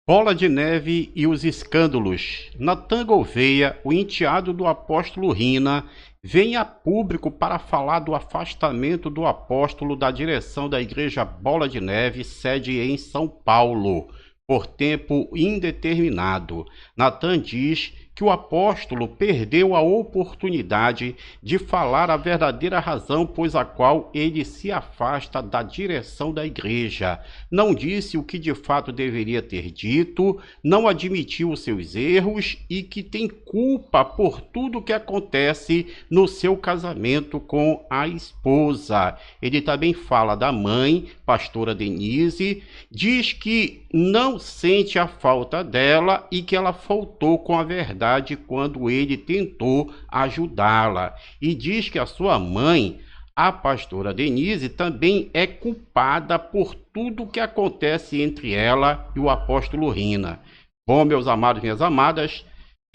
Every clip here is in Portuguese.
Bola de Neve e os escândalos. Natan Gouveia, o enteado do apóstolo Rina, vem a público para falar do afastamento do apóstolo da direção da igreja Bola de Neve, sede em São Paulo, por tempo indeterminado. Natan diz que o apóstolo perdeu a oportunidade de falar a verdadeira razão pois a qual ele se afasta da direção da igreja. Não disse o que de fato deveria ter dito, não admitiu os seus erros e que tem culpa por tudo que acontece no seu casamento com a esposa. Ele também fala da mãe, pastora Denise, diz que não sente a falta dela e que ela faltou com a verdade quando ele tentou ajudá-la, e diz que a sua mãe, a pastora Denise, também é culpada por tudo que acontece entre ela e o apóstolo Rina. Bom, meus amados e minhas amadas,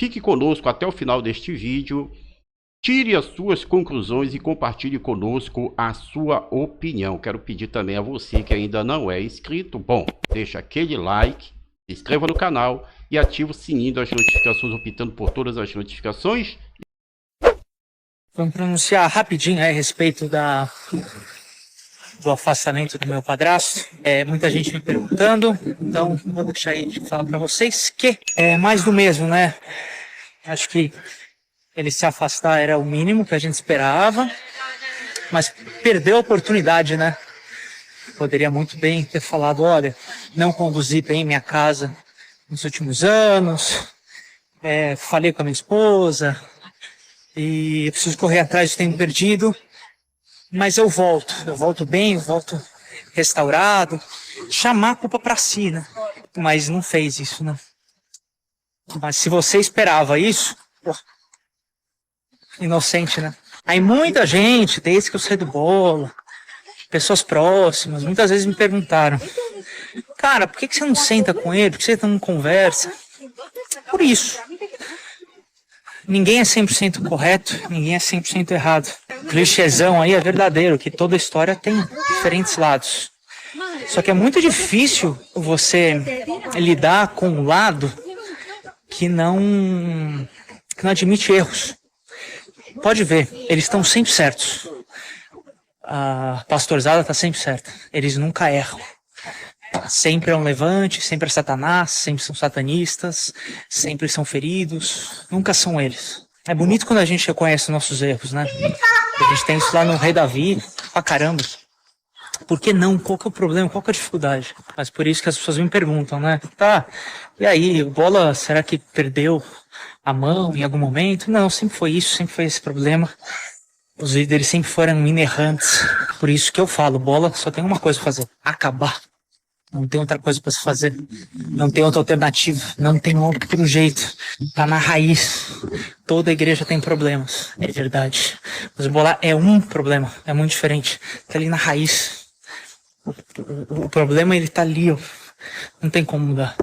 fique conosco até o final deste vídeo, tire as suas conclusões e compartilhe conosco a sua opinião. Quero pedir também a você que ainda não é inscrito, deixa aquele like, se inscreva no canal e ative o sininho das notificações, optando por todas as notificações. Vamos pronunciar rapidinho a respeito do afastamento do meu padrasto. Muita gente me perguntando, então vou deixar aí de falar para vocês que é mais do mesmo, né? Acho que ele se afastar era o mínimo que a gente esperava, mas perdeu a oportunidade, né? Poderia muito bem ter falado, olha, não conduzi bem minha casa nos últimos anos, falei com a minha esposa e eu preciso correr atrás do tempo perdido, mas eu volto bem, eu volto restaurado, chamar a culpa para si, né? Mas não fez isso, né? Mas se você esperava isso, pô, inocente, né? Aí muita gente, desde que eu saí do Bola, pessoas próximas, muitas vezes me perguntaram, cara, por que você não senta com ele? Por que você não conversa? Por isso. Ninguém é 100% correto, ninguém é 100% errado. O clichêzão aí é verdadeiro, que toda história tem diferentes lados. Só que é muito difícil você lidar com um lado que não admite erros. Pode ver, eles estão sempre certos. A pastorzada está sempre certa. Eles nunca erram. Sempre é um levante, sempre é Satanás, sempre são satanistas, sempre são feridos, nunca são eles. É bonito quando a gente reconhece os nossos erros, né? A gente tem isso lá no Rei Davi, pra caramba. Por que não? Qual que é o problema? Qual que é a dificuldade? Mas por isso que as pessoas me perguntam, né? Tá, e aí, o Bola, será que perdeu a mão em algum momento? Não, sempre foi isso, sempre foi esse problema. Os líderes sempre foram inerrantes. Por isso que eu falo, Bola só tem uma coisa pra fazer, acabar. Não tem outra coisa para se fazer. Não tem outra alternativa. Não tem outro jeito. Tá na raiz. Toda igreja tem problemas. É verdade. Mas o Bola é um problema. É muito diferente. Tá ali na raiz. O problema, ele tá ali, ó. Não tem como mudar.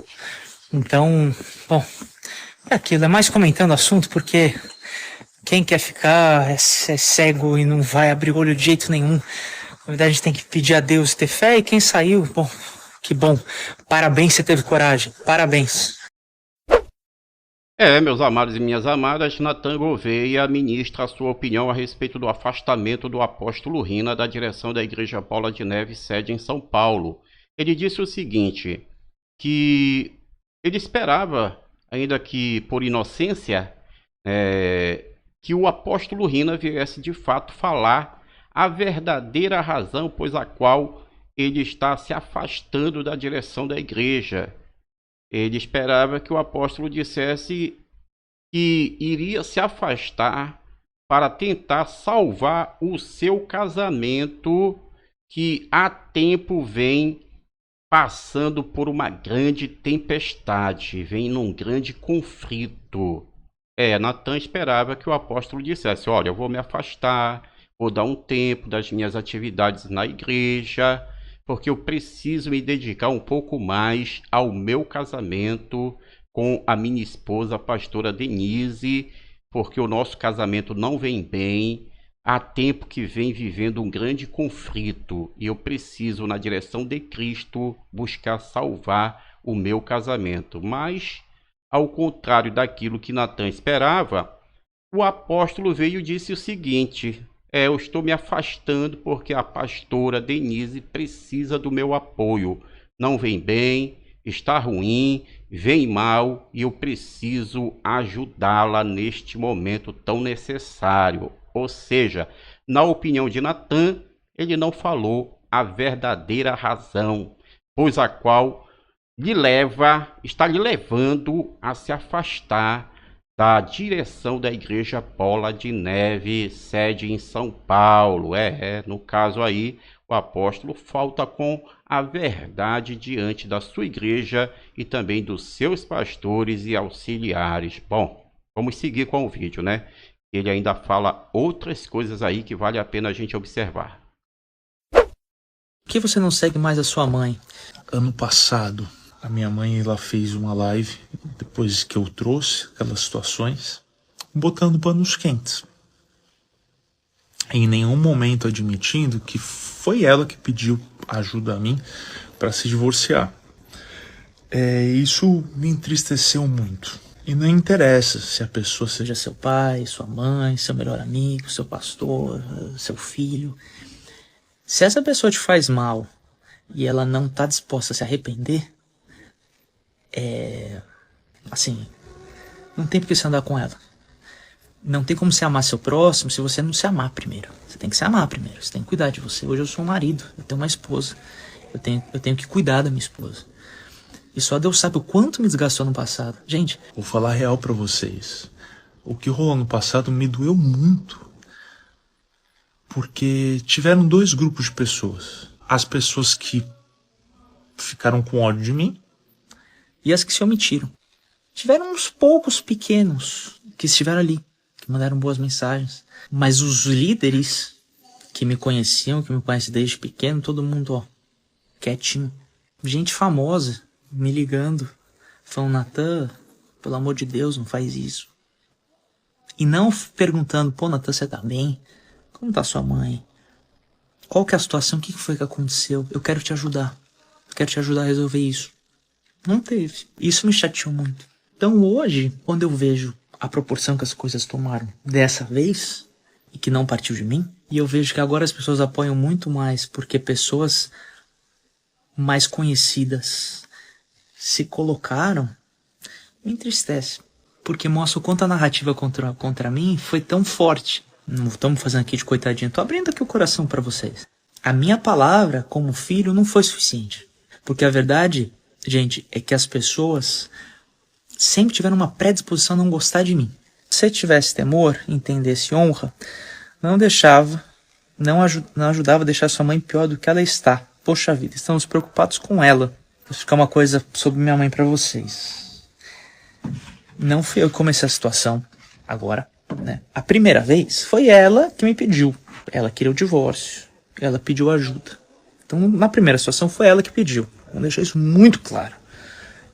Então, bom, é aquilo. É mais comentando o assunto, porque quem quer ficar é cego e não vai abrir o olho de jeito nenhum. Na verdade, a gente tem que pedir a Deus e ter fé. E quem saiu, bom, que bom. Parabéns, você teve coragem. Parabéns. Meus amados e minhas amadas, Natan Gouveia ministra a sua opinião a respeito do afastamento do apóstolo Rina da direção da igreja Bola de Neve, sede em São Paulo. Ele disse o seguinte, que ele esperava, ainda que por inocência, que o apóstolo Rina viesse de fato falar a verdadeira razão pois a qual ele está se afastando da direção da igreja. Ele esperava que o apóstolo dissesse que iria se afastar para tentar salvar o seu casamento, que há tempo vem passando por uma grande tempestade, vem num grande conflito. Natan esperava que o apóstolo dissesse, olha, eu vou me afastar, vou dar um tempo das minhas atividades na igreja, porque eu preciso me dedicar um pouco mais ao meu casamento com a minha esposa, a pastora Denise, porque o nosso casamento não vem bem, há tempo que vem vivendo um grande conflito e eu preciso, na direção de Cristo, buscar salvar o meu casamento. Mas, ao contrário daquilo que Natan esperava, o apóstolo veio e disse o seguinte: eu estou me afastando porque a pastora Denise precisa do meu apoio. Não vem bem, está ruim, vem mal e eu preciso ajudá-la neste momento tão necessário. Ou seja, na opinião de Natan, ele não falou a verdadeira razão, pois a qual está lhe levando a se afastar da direção da Igreja Bola de Neve, sede em São Paulo. No caso aí, o apóstolo falta com a verdade diante da sua igreja e também dos seus pastores e auxiliares. Bom, vamos seguir com o vídeo, né? Ele ainda fala outras coisas aí que vale a pena a gente observar. Por que você não segue mais a sua mãe? Ano passado, a minha mãe ela fez uma live, depois que eu trouxe aquelas situações, botando panos quentes. Em nenhum momento admitindo que foi ela que pediu ajuda a mim para se divorciar. Isso me entristeceu muito. E não interessa se a pessoa seja seu pai, sua mãe, seu melhor amigo, seu pastor, seu filho. Se essa pessoa te faz mal e ela não está disposta a se arrepender, assim, não tem por que você andar com ela. Não tem como você amar seu próximo se você não se amar primeiro. Você tem que se amar primeiro, você tem que cuidar de você. Hoje eu sou um marido, eu tenho uma esposa. Eu tenho que cuidar da minha esposa. E só Deus sabe o quanto me desgastou no passado. Gente, vou falar a real pra vocês. O que rolou no passado me doeu muito. Porque tiveram dois grupos de pessoas. As pessoas que ficaram com ódio de mim e as que se omitiram. Tiveram uns poucos pequenos que estiveram ali, que mandaram boas mensagens. Mas os líderes que me conheciam, que me conhecem desde pequeno, todo mundo, quietinho. Gente famosa me ligando, falando: Natan, pelo amor de Deus, não faz isso. E não perguntando: pô, Natan, você tá bem? Como tá sua mãe? Qual que é a situação? O que foi que aconteceu? Eu quero te ajudar. Eu quero te ajudar a resolver isso. Não teve. Isso me chateou muito. Então hoje, quando eu vejo a proporção que as coisas tomaram dessa vez, e que não partiu de mim, e eu vejo que agora as pessoas apoiam muito mais porque pessoas mais conhecidas se colocaram, me entristece. Porque mostra o quanto a narrativa contra mim foi tão forte. Não estamos fazendo aqui de coitadinho, tô abrindo aqui o coração para vocês. A minha palavra como filho não foi suficiente. Porque a verdade, gente, é que as pessoas sempre tiveram uma predisposição a não gostar de mim. Se eu tivesse temor, entendesse honra, não ajudava a deixar sua mãe pior do que ela está. Poxa vida, estamos preocupados com ela. Vou explicar uma coisa sobre minha mãe para vocês. Não fui eu que comecei a situação agora, né? A primeira vez foi ela que me pediu. Ela queria o divórcio. Ela pediu ajuda. Então, na primeira situação foi ela que pediu. Vou deixar isso muito claro.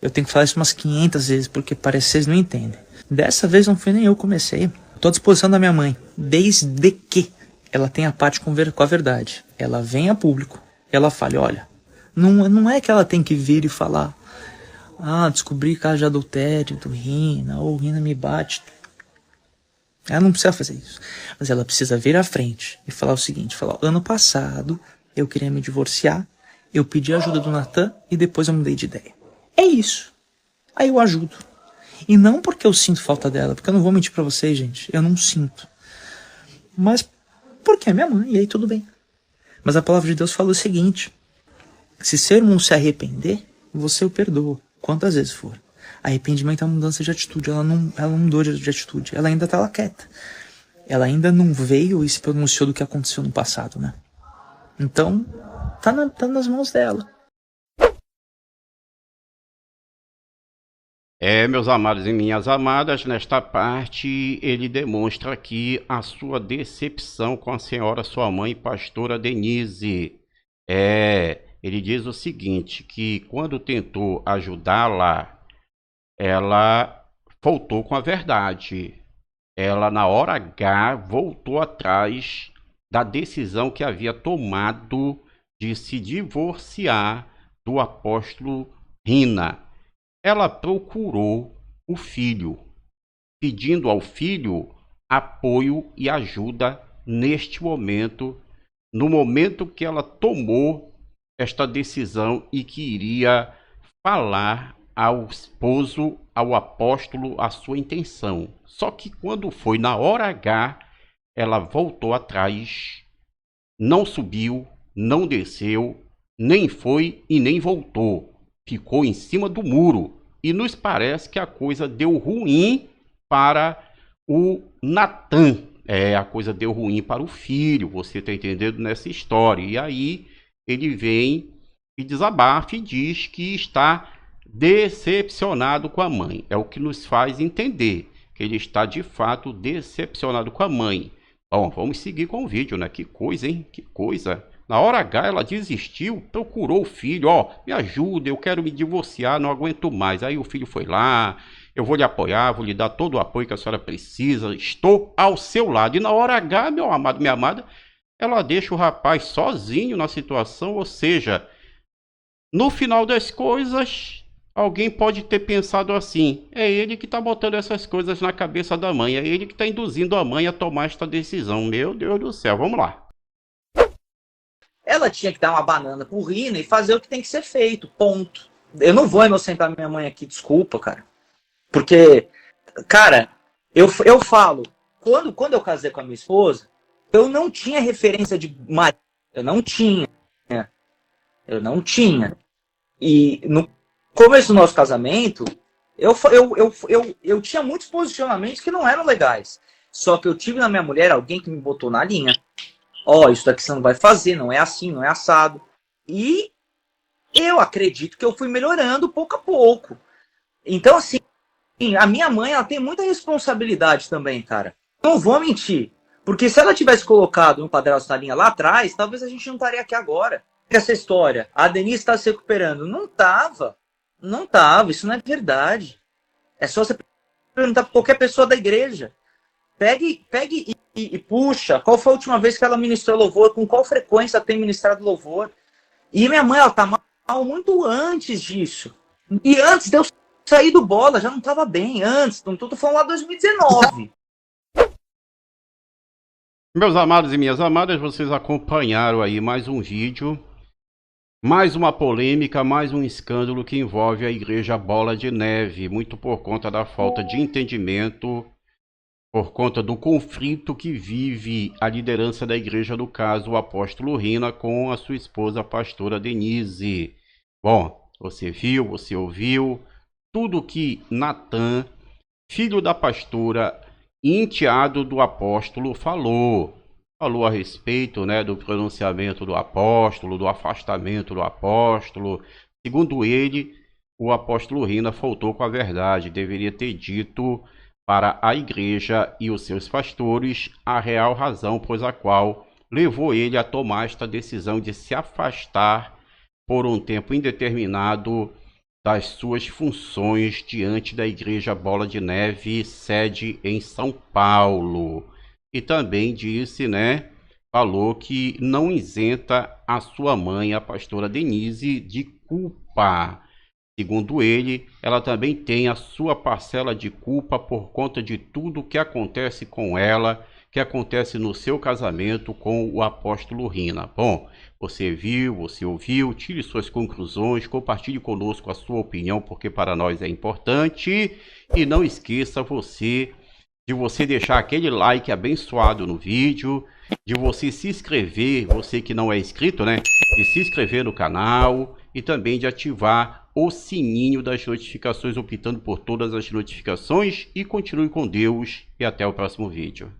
Eu tenho que falar isso umas 500 vezes, porque parece que vocês não entendem. Dessa vez não foi nem eu que comecei. Estou à disposição da minha mãe, desde que ela tenha parte com a verdade. Ela vem a público, ela fala: olha, não é que ela tem que vir e falar: descobri caso de adultério do Rina, ou o Rina me bate. Ela não precisa fazer isso. Mas ela precisa vir à frente e falar o seguinte: ano passado eu queria me divorciar, eu pedi a ajuda do Natan e depois eu mudei de ideia. É isso. Aí eu ajudo. E não porque eu sinto falta dela, porque eu não vou mentir pra vocês, gente, eu não sinto. Mas porque é minha mãe, e aí tudo bem. Mas a palavra de Deus fala o seguinte: se seu irmão se arrepender, você o perdoa, quantas vezes for. Arrependimento é uma mudança de atitude, ela não mudou de atitude, ela ainda tá lá quieta. Ela ainda não veio e se pronunciou do que aconteceu no passado, né? Então, tá nas mãos dela. Meus amados e minhas amadas, nesta parte ele demonstra aqui a sua decepção com a senhora, sua mãe, pastora Denise. Ele diz o seguinte, que quando tentou ajudá-la, ela faltou com a verdade. Ela, na hora H, voltou atrás da decisão que havia tomado de se divorciar do apóstolo Rina. Ela procurou o filho, pedindo ao filho apoio e ajuda neste momento, no momento que ela tomou esta decisão e que iria falar ao esposo, ao apóstolo, a sua intenção. Só que quando foi na hora H, ela voltou atrás, não subiu, não desceu, nem foi e nem voltou. Ficou em cima do muro. E nos parece que a coisa deu ruim para o Natan. A coisa deu ruim para o filho, você está entendendo nessa história. E aí ele vem e desabafa e diz que está decepcionado com a mãe. É o que nos faz entender que ele está de fato decepcionado com a mãe. Bom, vamos seguir com o vídeo, né? Que coisa, hein? Que coisa. Na hora H ela desistiu, procurou o filho, me ajuda, eu quero me divorciar, não aguento mais. Aí o filho foi lá, eu vou lhe apoiar, vou lhe dar todo o apoio que a senhora precisa, estou ao seu lado. E na hora H, meu amado, minha amada, ela deixa o rapaz sozinho na situação, ou seja, no final das coisas, alguém pode ter pensado assim, é ele que está botando essas coisas na cabeça da mãe, é ele que está induzindo a mãe a tomar esta decisão. Meu Deus do céu, vamos lá. Ela tinha que dar uma banana pro Rina e fazer o que tem que ser feito, ponto. Eu não vou inocentar minha mãe aqui, desculpa, cara. Porque, cara, eu falo, quando eu casei com a minha esposa, eu não tinha referência de marido. Eu não tinha. E no começo do nosso casamento, eu tinha muitos posicionamentos que não eram legais. Só que eu tive na minha mulher alguém que me botou na linha. Isso daqui você não vai fazer, não é assim, não é assado. E eu acredito que eu fui melhorando pouco a pouco. Então, assim, a minha mãe, ela tem muita responsabilidade também, cara. Não vou mentir. Porque se ela tivesse colocado um padrasto na linha lá atrás, talvez a gente não estaria aqui agora. Essa história, a Denise está se recuperando. Não tava, isso não é verdade. É só você perguntar para qualquer pessoa da igreja. Pegue e puxa, qual foi a última vez que ela ministrou louvor? Com qual frequência ela tem ministrado louvor? E minha mãe, ela tá mal muito antes disso. E antes de eu sair do bola, já não tava bem. Antes, não tô falando lá 2019. Meus amados e minhas amadas, vocês acompanharam aí mais um vídeo, mais uma polêmica, mais um escândalo que envolve a Igreja Bola de Neve, muito por conta da falta de entendimento, por conta do conflito que vive a liderança da igreja, no caso o apóstolo Rina, com a sua esposa a pastora Denise. Bom, você viu, você ouviu tudo que Natan, filho da pastora, enteado do apóstolo, falou a respeito, né, do pronunciamento do apóstolo, do afastamento do apóstolo. Segundo ele, o apóstolo Rina faltou com a verdade, deveria ter dito para a igreja e os seus pastores a real razão pois a qual levou ele a tomar esta decisão de se afastar por um tempo indeterminado das suas funções diante da Igreja Bola de Neve, sede em São Paulo. E também disse, né, falou que não isenta a sua mãe, a pastora Denise, de culpa. Segundo ele, ela também tem a sua parcela de culpa por conta de tudo que acontece com ela, que acontece no seu casamento com o apóstolo Rina. Bom, você viu, você ouviu, tire suas conclusões, compartilhe conosco a sua opinião, porque para nós é importante. E não esqueça de você deixar aquele like abençoado no vídeo, de você se inscrever, você que não é inscrito, né? De se inscrever no canal e também de ativar o sininho das notificações, optando por todas as notificações. E continue com Deus e até o próximo vídeo.